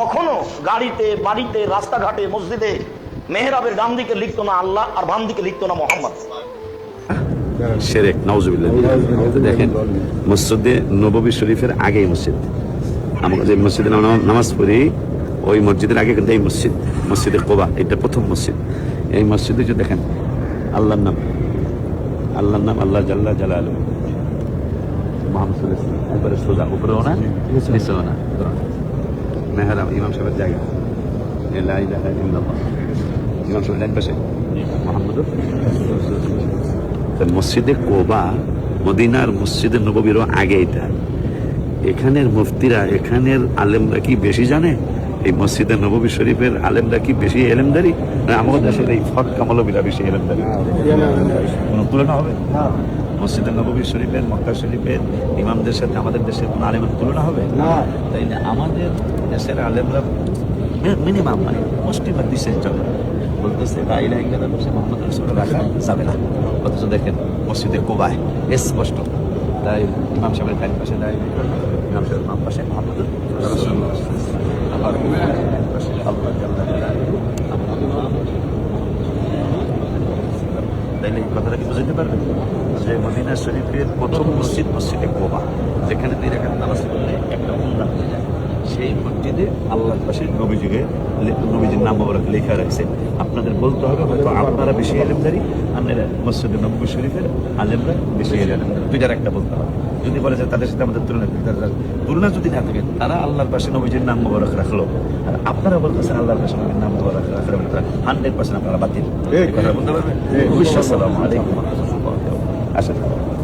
কখনো গাড়িতে, বাড়িতে, রাস্তাঘাটে, মসজিদে মেহরাবের ডান দিকে লিখতো না আল্লাহ আর বাম দিকে লিখতো না মোহাম্মদ। শিরক, নাউজুবিল্লাহ। দেখেন, মসজিদে নববী শরীফের আগেই মসজিদ। আমরা যে মসজিদে নামাজ পড়ি, ওই মসজিদের আগে কিন্তু এই মসজিদ, মসজিদে কোবা, এটা প্রথম মসজিদ। এই মসজিদে যে দেখেন আল্লাহর নাম, আল্লাহর নাম আল্লাহ জাল্লা জালালু, মোহাম্মদ সাল্লাল্লাহু আলাইহি ওয়াসাল্লাম উপরে সোজা, উপরেও না নিচেও না, মেহরাব ইমাম সাহেবের জায়গা, লা ইলাহা ইল্লাল্লাহ, ইমাম সাহেবের ডান পাশে মুহাম্মাদুর রাসূলুল্লাহ। মসজিদে কোবা মদিনার মসজিদে নববীরও আগে এটা। এখানের মুফতিরা, এখানের আলেমরা কি বেশি জানে? এই মসজিদে নববী শরীফের আলেমরা কি বেশি এলেমদারি? আমাদের দেশের এই ফটকা মৌলবীরা বেশি এলেমদারি? কোনো তুলনা হবে? মসজিদে নববী শরীফের, মক্কা শরীফের ইমামদের সাথে আমাদের দেশের কোনো আলেমের তুলনা হবে? তাই না? আমাদের দেশের আলেমরা মিনিমাম মানে মুষ্টিমের দিশের জন্য বলতেছে লা ইলাহা ইল্লাল্লাহ মুহাম্মাদুর রাসূলুল্লাহ রাখা যাবে না। অথচ দেখেন মসজিদে কোবায় স্পষ্ট, তাই ইমাম সাহেবের ডান পাশে দাঁড়িয়ে, ইমাম সাহেবের বাম পাশে মুহাম্মাদুর রাসূলুল্লাহ, আবার পাশে আল্লাহ জাল্লা জালালুহু। তাইলে এই কথাটা কি বুঝতে পারবেন যে মদিনা শরীফের প্রথম মসজিদ মসজিদে কোবা, যেখানে 2 রাকাত নামাজ পড়লে একটা উমরা হয়ে যায়। সেই মসজিদে আল্লাহর পাশে নবীজির নাম মোবারক লেখা রাখছে। আপনাদের বলতে হবে হয়তো আপনারা বেশি এলেমদারি, আপনারা মসজিদে নববী শরীফের আলেমরা বেশি এলেমদারি, 2টার একটা বলতে হবে। যদি বলে যে তাদের সাথে আমাদের তুলনা যদি না থাকে, তারা আল্লাহর পাশে নবীজির নাম মোবারক রাখলো, আর আপনারা বলতেছেন আল্লাহর পাশে নবীর নাম মোবারক রাখলো, 100% আপনারা বাতিল। এই কথা বলতে পারবেন? আসসালামু আলাইকুম ওয়া রাহমাতুল্লাহি ওয়া বারাকাতুহু।